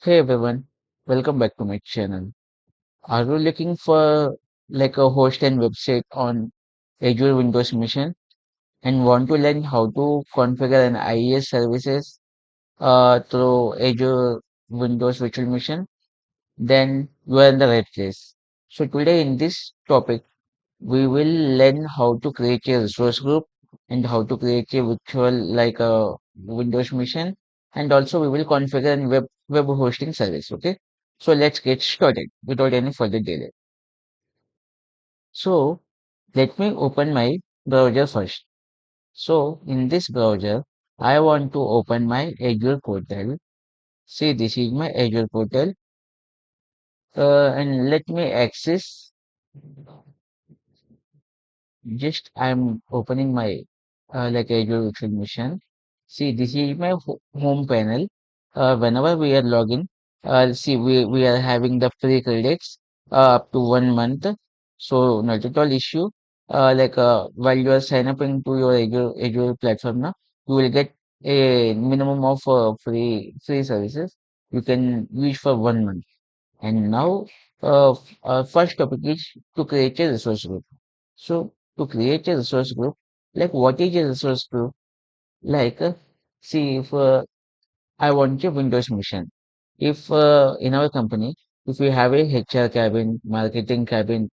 Hey everyone, welcome back to my channel. Are you looking for like a host and website on Azure Windows Mission and want to learn how to configure an IIS services through Azure Windows Virtual Machine? Then you are in the right place. So today in this topic, we will learn how to create a resource group and how to create a virtual like a Windows machine, and also we will configure a web hosting service. Okay, so let's get started without any further delay. So let me open my browser first. So in this browser, I want to open my Azure portal. See, this is my Azure portal, and let me access. Just I'm opening my like Azure Virtual Machine. See, this is my home panel. Whenever we are logging, see we are having the free credits up to 1 month. So not at all issue. While you are sign up into your Azure platform now, you will get a minimum of free services you can use for 1 month. And now, first topic is to create a resource group. So to create a resource group, like what is a resource group? Like, see, if I want a Windows mission, if in our company, if we have a HR cabin, marketing cabin,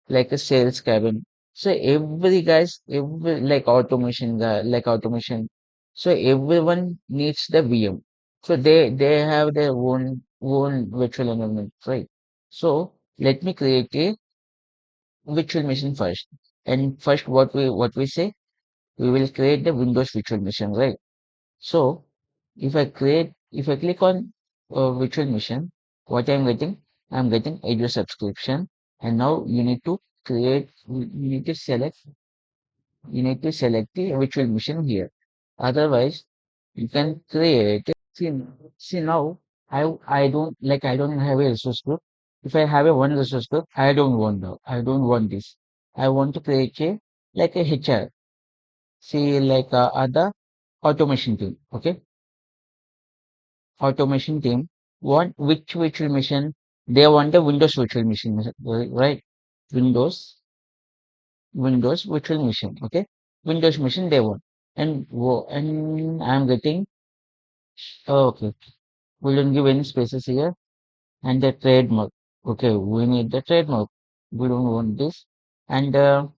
like a sales cabin, so every like automation guy, like automation, so everyone needs the VM. So they have their own virtual environment, right? So let me create a virtual machine first. And first, what we say, we will create the Windows virtual machine, right? So if I click on virtual machine, what I'm getting, I'm getting Azure subscription. And now you need to select, you need to select the virtual machine here. Otherwise, you can create. See, see now, I don't have a resource group. If I have a one resource group, I don't want this. I want to create a like a HR. See, like other automation team. Okay, automation team want which virtual machine? They want a Windows virtual machine, right? Windows, Windows virtual machine. Okay, Windows machine they want, and I'm getting. Oh, okay, we don't give any spaces here, and the trademark. Okay, we need the trademark. We don't want this, and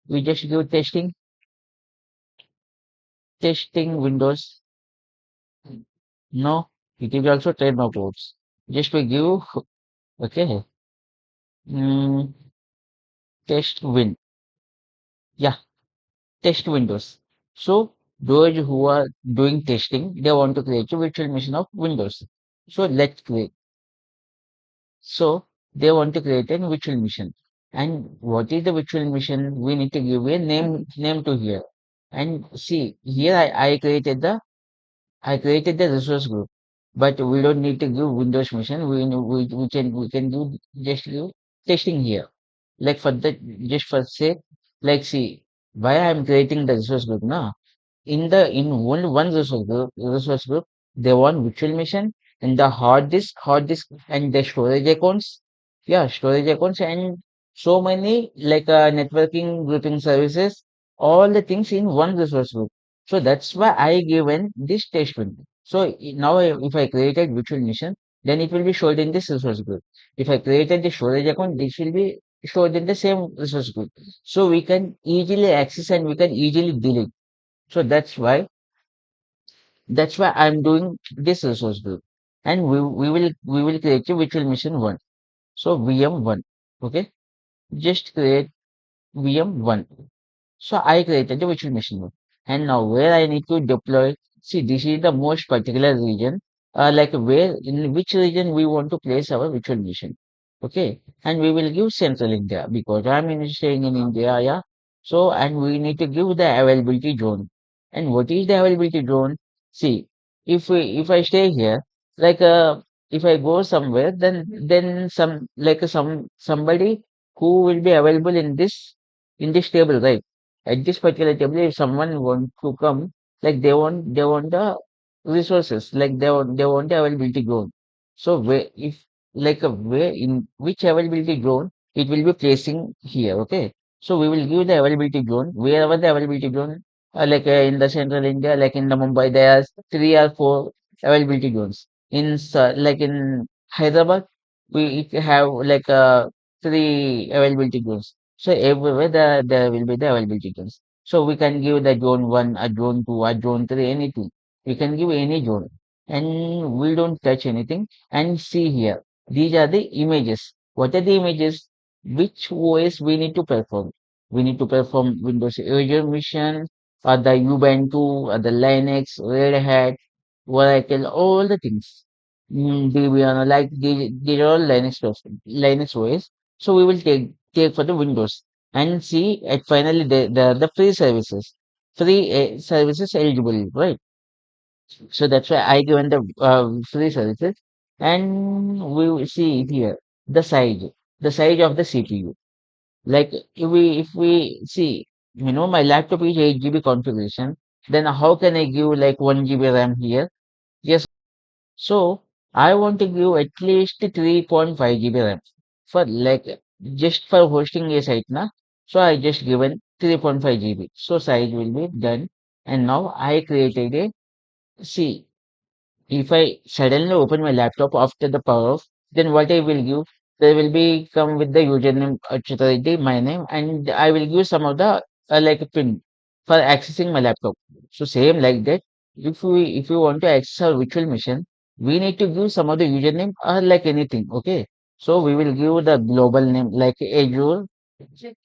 we just give testing Windows. No, it is also trademark codes. Just we give. Okay. Mm, test win. Yeah, test Windows. So those who are doing testing, they want to create a virtual machine of Windows. So let's create. So they want to create a virtual machine. And what is the virtual machine? We need to give a name to here. And see here I created the resource group, but we don't need to give Windows machine. We can do just give testing here. Like for that, just for say, like see why I'm creating the resource group now. In only one resource group, they want virtual machine and the hard disk and the storage accounts. Yeah, storage accounts and so many like networking grouping services, all the things in one resource group. So that's why I given this test one. So now if I created virtual machine, then it will be stored in this resource group. If I created the storage account, this will be stored in the same resource group. So we can easily access and we can easily delete. So that's why I'm doing this resource group. And we will create a virtual machine one. So VM1. Okay. Just create VM1. So I created the virtual machine one. And now where I need to deploy, see this is the most particular region, like where in which region we want to place our virtual machine. Okay. And we will give Central India because staying in India, yeah. So and we need to give the availability zone. And what is the availability zone? See, if I stay here, like if I go somewhere, then somebody who will be available in this table, right? At this particular table, if someone want to come, like they want the resources, like they want the availability zone. So where if like a where in which availability zone it will be placing here, okay? So we will give the availability zone wherever the availability zone, in the central India, like in the Mumbai, there are three or four availability zones. Like in Hyderabad, we have three availability zones. So everywhere there will be the availability zones. So we can give the zone one, a zone two, a zone three, anything. We can give any zone, and we don't touch anything. And see here, these are the images. What are the images? Which OS we need to perform? We need to perform Windows Azure Mission, or the Ubuntu, or the Linux, Red Hat, Oracle, all the things. Debian, like these are all Linux OS. So we will take for the Windows and see at finally the free services, free services eligible, right? So that's why I given the free services, and we will see here the size of the CPU. Like if we see, my laptop is 8 GB configuration, then how can I give like 1 GB RAM here? Yes, so I want to give at least 3.5 GB RAM for just for hosting a site na. So I just given 3.5 GB. So size will be done, and now I created a see. If I suddenly open my laptop after the power off, then what I will give, there will be come with the username Chitarity, my name, and I will give some of the like a pin for accessing my laptop. So same like that. If we want to access our virtual machine, we need to give some of the username or like anything. Okay. So we will give the global name like Azure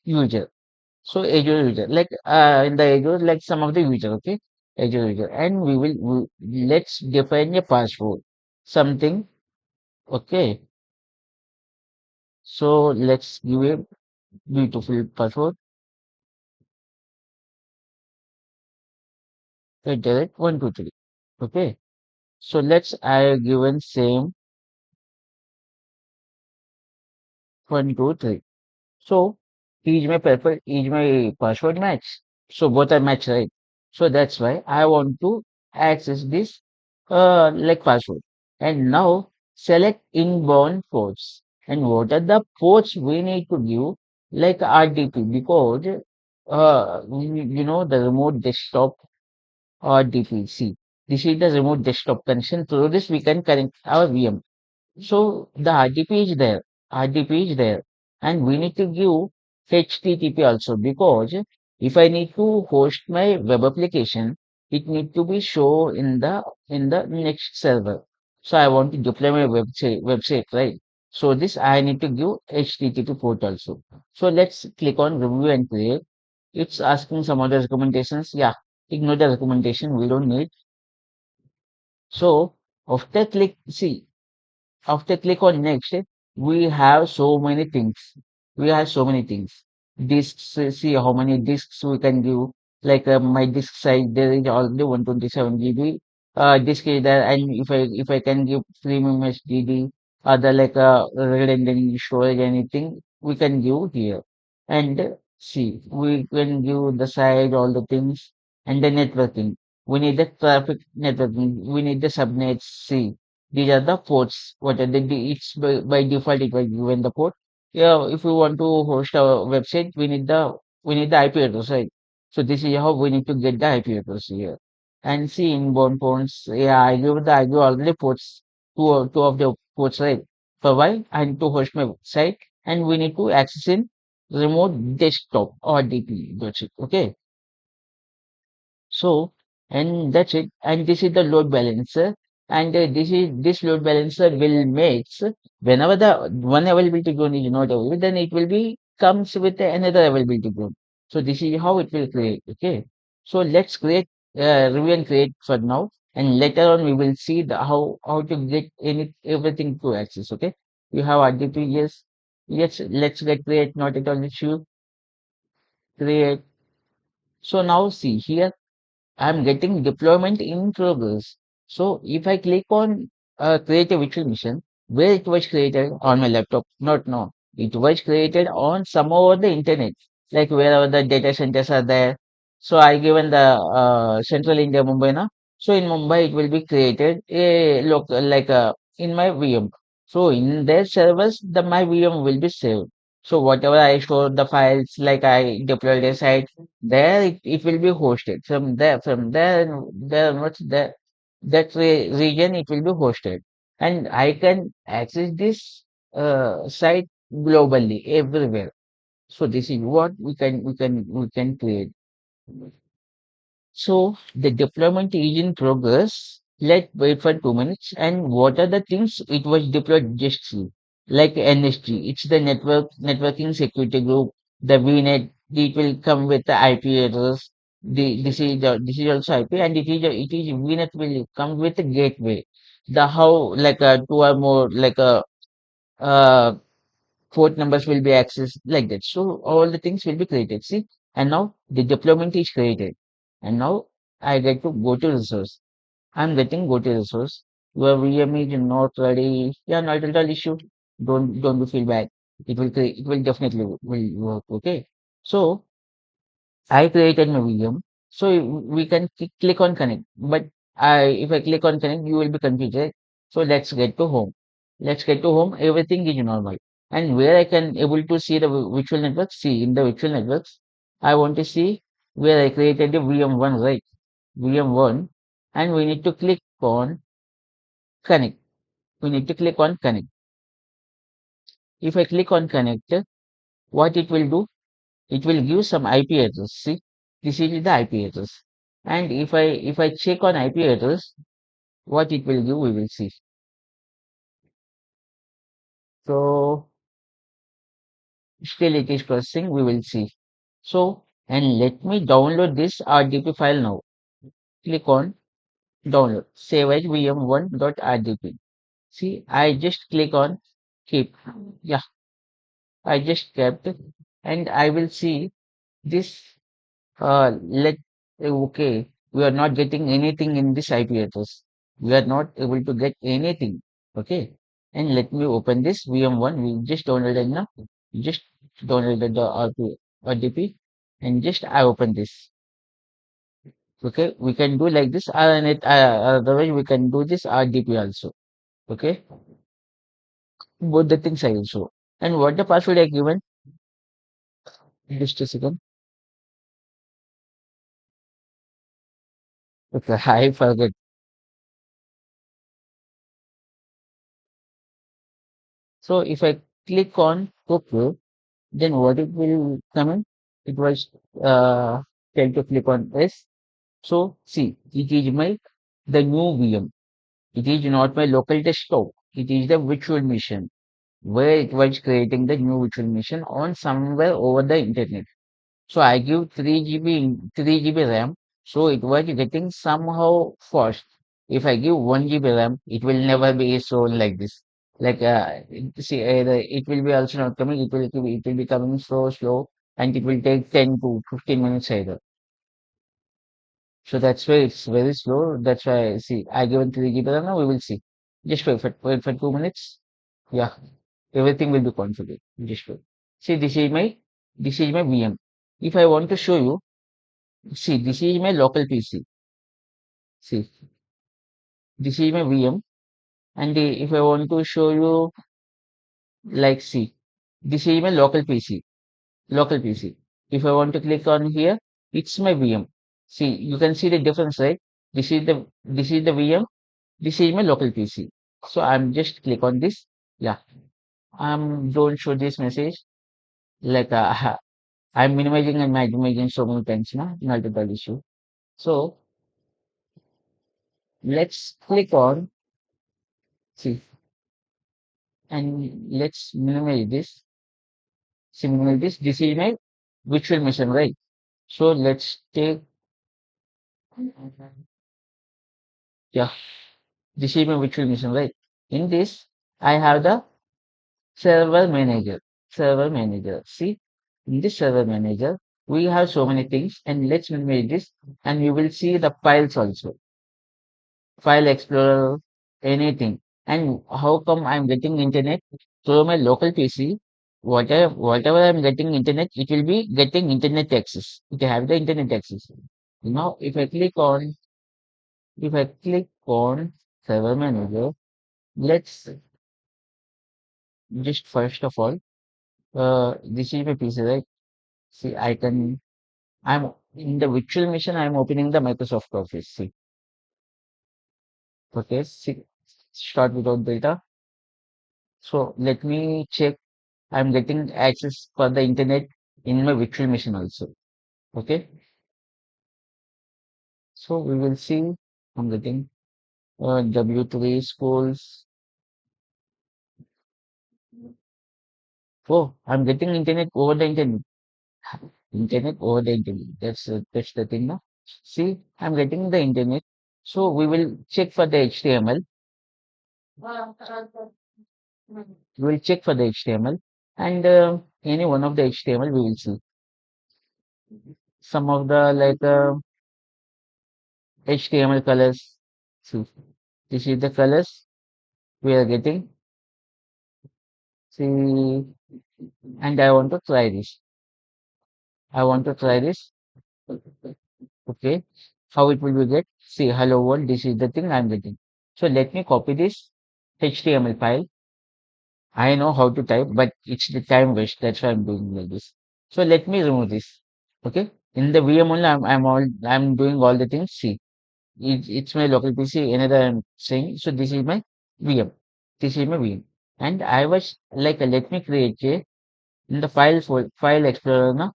user. So Azure user, in the Azure, like some of the user, okay, Azure user, and let's define a password, something, okay. So let's give a beautiful password. Enter it 123, okay. So let's I have given same 123. So is my password match? So both are match, right? So that's why I want to access this password. And now select inbound ports. And what are the ports we need to give like RDP, because the remote desktop RDP. See, this is the remote desktop connection. Through this we can connect our VM. So the RDP is there. RDP is there. And we need to give HTTP also, because if I need to host my web application, it need to be shown in the next server. So I want to deploy my website, right? So this I need to give HTTP port also. So let's click on review and create. It's asking some other recommendations. Yeah, ignore the recommendation. We don't need. So after click on next, we have so many things. We have so many things. Disks, see how many disks we can give. My disk size, there is already 127 GB. Disk is there, and if I can give premium HDD, other redundant storage, anything we can give here. And see, we can give the size, all the things, and the networking. We need the traffic networking. We need the subnets. See, these are the ports. What are it's by default it was given the port. Yeah, if we want to host our website, we need the IP address, right? So this is how we need to get the IP address here. And see inbound ports. Yeah, I give already ports, two of the ports, right? For why? I need to host my site, and we need to access in remote desktop or DP. That's it. Okay. So, and that's it. And this is the load balancer. And this load balancer will makes whenever the one availability zone is not available, then it will be comes with another availability zone. So this is how it will create. Okay. So let's review and create for now. And later on we will see how to get everything to access. Okay. You have RDP, yes. Let's get create, not at all issue. Create. So now see here. I'm getting deployment in progress. So if I click on create a virtual machine, where it was created on my laptop, not now. It was created on some over the internet, like wherever the data centers are there. So I given the Central India, Mumbai, na. So in Mumbai, it will be created a local like a in my VM. So in their servers, the my VM will be saved. So whatever I store the files, like I deployed a site, there it will be hosted. There onwards, region it will be hosted, and I can access this site globally everywhere. So this is what we can create. So the deployment is in progress. Let's wait for 2 minutes. And what are the things it was deployed just to? Like NSG, it's the networking security group. The VNet, it will come with the IP address. This is also IP, and it is VNet will come with a gateway. The how like two or more like a uh port numbers will be accessed like that. So all the things will be created. See, and now the deployment is created. And now I get to go to resource. I'm getting go to resource. Your VM is not ready. Yeah, not at all issue. Don't be feel bad. It will definitely will work. Okay. So I created my VM, so we can click on connect. But if I click on connect, you will be confused, right? So let's get to home. Let's get to home. Everything is normal. And where I can able to see the virtual network, see in the virtual networks, I want to see where I created the VM1, right? VM1, and we need to click on connect. We need to click on connect. If I click on connect, what it will do? It will give some IP address. See, this is the IP address. And if I check on IP address, what it will give, we will see. So still it is processing, we will see. So and let me download this RDP file now. Click on download. Save as vm1.rdp. See, I just click on keep. Yeah, I just kept, and I will see this. Let okay, we are not getting anything in this IP address. We are not able to get anything. Okay, and let me open this VM1. We just downloaded now. Just downloaded the RDP, and just I open this. Okay, we can do like this, and otherwise we can do this RDP also. Okay, both the things I will show. And what the password I given? Just a second. Okay, I forget. So if I click on OK, then what it will come in? It was tell to click on S. So see, it is my the new VM. It is not my local desktop. It is the virtual machine where it was creating the new virtual machine on somewhere over the internet. So I give 3 GB RAM. So it was getting somehow fast. If I give 1 GB RAM, it will never be shown like this. Like see, it will be also not coming. It will be coming so slow, and it will take 10 to 15 minutes either. So that's why it's very slow. That's why see, I given 3 GB RAM. Now we will see. Just wait for 2 minutes. Yeah, everything will be configured. Just wait. See, this is my VM. If I want to show you. See, this is my local PC. See, this is my VM. And if I want to show you, like, see, this is my local PC. Local PC. If I want to click on here, it's my VM. See, you can see the difference, right? This is the VM. This is my local PC. So I'm just click on this. Yeah. Don't show this message. Like, I'm minimizing and maximizing so many times now. Not at all issue. So let's click on. See, and let's minimize this. Minimize this. This is my virtual machine, right? So let's take, yeah, this is my virtual machine, right? In this, I have the server manager. Server manager. See, in this server manager, we have so many things, and let's minimize this, and you will see the files also. File Explorer, anything. And how come I'm getting internet through my local PC? Whatever I'm getting internet, it will be getting internet access. It have the internet access. Now, if I click on If I click on server manager, let's just first of all, this is my PC, right? See, I'm in the virtual machine, I'm opening the Microsoft Office. See, okay, see, start without data. So let me check. I'm getting access for the internet in my virtual machine also. Okay, so we will see. I'm getting W3 schools. Oh, I'm getting internet over the internet. Internet over the internet. That's the thing now. See, I'm getting the internet. So we will check for the HTML. We will check for the HTML and any one of the HTML we will see. Some of the like HTML colors. See, this is the colors we are getting. See, and I want to try this. I want to try this. Okay, how it will be get? See, hello world. This is the thing I'm getting. So let me copy this HTML file. I know how to type, but it's the time waste. That's why I'm doing like this. So let me remove this. Okay. In the VM only, I'm doing all the things. See, it's my local PC. Another I'm saying. So this is my VM. This is my VM. And I was like, let me create a in the file explorer. Na,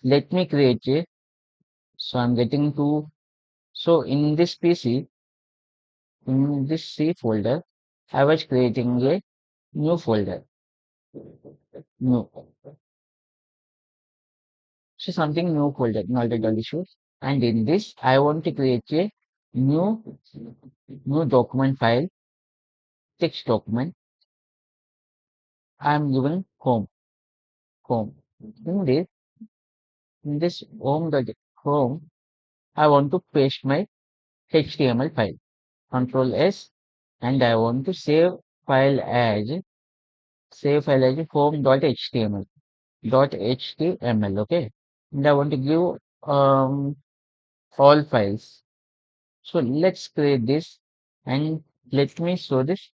let me create a. So I'm getting to. So in this PC, in this C folder, I was creating a new folder. New. So something new folder, not at all issues. And in this, I want to create a new new document file, text document. I'm giving home. In this home, I want to paste my HTML file. Control S, and I want to save file as home.html. .html. Okay, and I want to give all files. So let's create this and let me show this.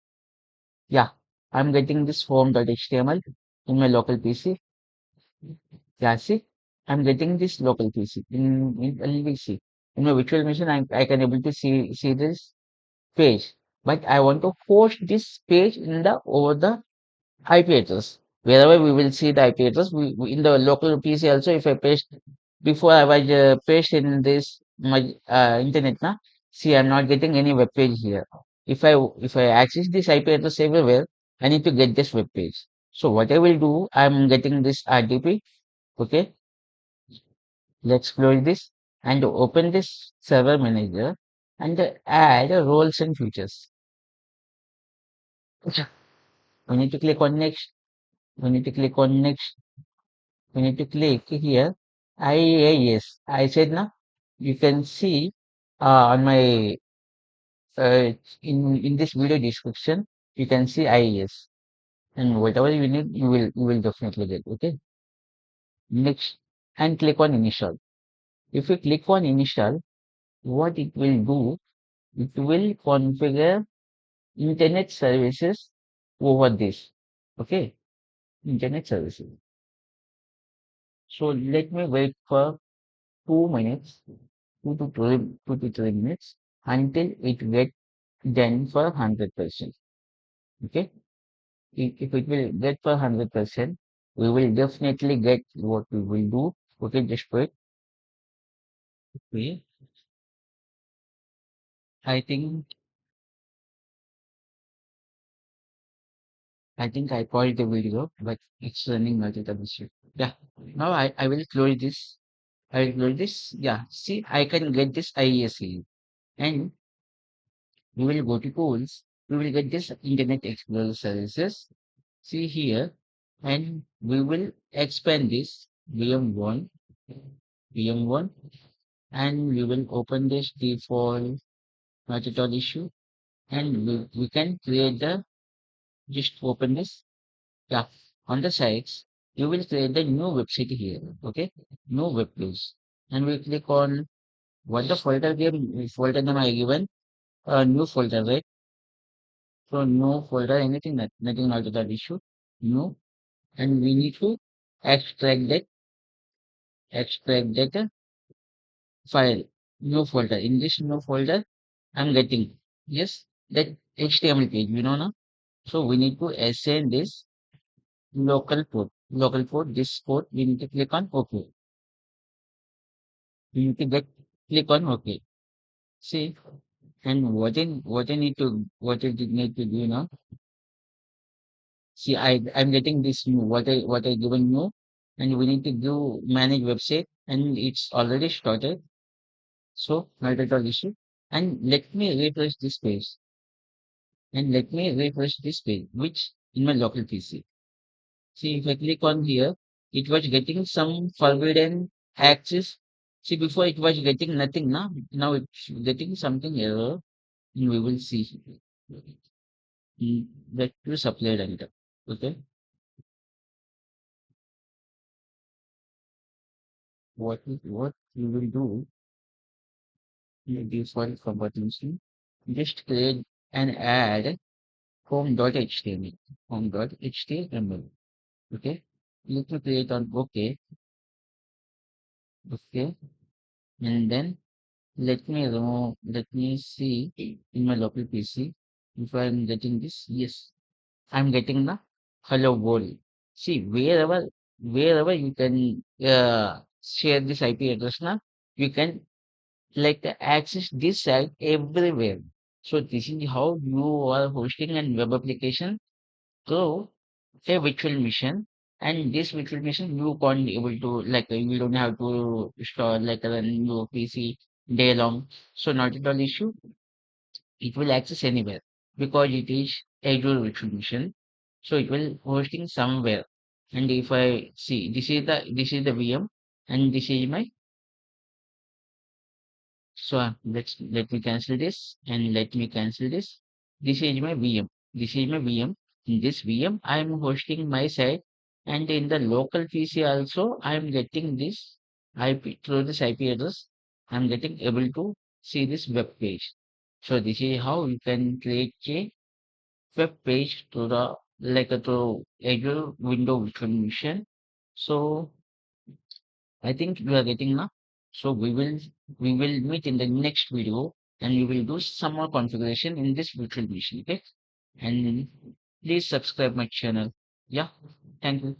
Yeah, I'm getting this form.html in my local PC. Yeah, see, I'm getting this local PC in LVC. In my virtual machine, I can able to see this page, but I want to host this page in the over the IP address. Wherever we will see the IP address, in the local PC also, if I paste before I was paste in this my internet, na, see, I'm not getting any web page here. If I access this IP address everywhere, I need to get this web page. So what I will do, I'm getting this RDP. Okay, let's close this and open this server manager and add roles and features. Okay. We need to click on next. We need to click on next. We need to click here. IIS. I said now. You can see on my uh, in this video description. You can see IIS and whatever you need, you will definitely get. Okay. Next and click on initial. If you click on initial, what it will do? It will configure internet services over this. Okay. Internet services. So let me wait for 2 minutes, 2 to 3 minutes until it get done for 100%. Okay. If it will get for 100%, we will definitely get what we will do. Okay. Just wait. Okay. I think, I paused the video, but it's running multiple issue. Yeah. Now I will close this. I will close this. Yeah. See, I can get this IES here. And we will go to tools. We will get this Internet Explorer services. See here, and we will expand this VM1, VM1, and we will open this default not at all issue, and we can create the just open this. Yeah, on the sides, you will create the new website here. Okay, new web page, and we click on What the folder name I given? A new folder, right? So no folder, anything, nothing not that issue. No, and we need to extract that, extract that file, new folder. In this new folder, I'm getting, yes, that HTML page, now. So we need to assign this local port, this port, we need to click on OK. We need to click on OK. See, and what I need to do now. See, I'm getting this new, what I given new, and we need to do manage website, and it's already started. So not at all issue. And let me refresh this page, which in my local PC. See, if I click on here, it was getting some forbidden access. See, before it was getting nothing, now it's getting something error, and we will see that to supply data. Okay, what you will do, you default conversion, just create and add home.html, home.html. Okay, let me create on OK, okay, and then let me see in my local PC if I'm getting this. Yes, I'm getting the hello world. See, wherever you can share this IP address now, you can like access this site everywhere. So this is how you are hosting a web application through a virtual machine. And this virtual machine you can't able to you don't have to store like run your PC day long. So not at all issue. It will access anywhere because it is Azure virtual machine. So it will hosting somewhere. And if I see this is the VM and this is my. So let me cancel this and let me cancel this. This is my VM. This is my VM. In this VM, I am hosting my site, and in the local PC also, I am getting this IP through this IP address. I am getting able to see this web page. So this is how you can create a web page to the to Azure window information. So I think you are getting now. So we will meet in the next video and we will do some more configuration in this virtual machine. Okay. And please subscribe my channel. Yeah. Thank you.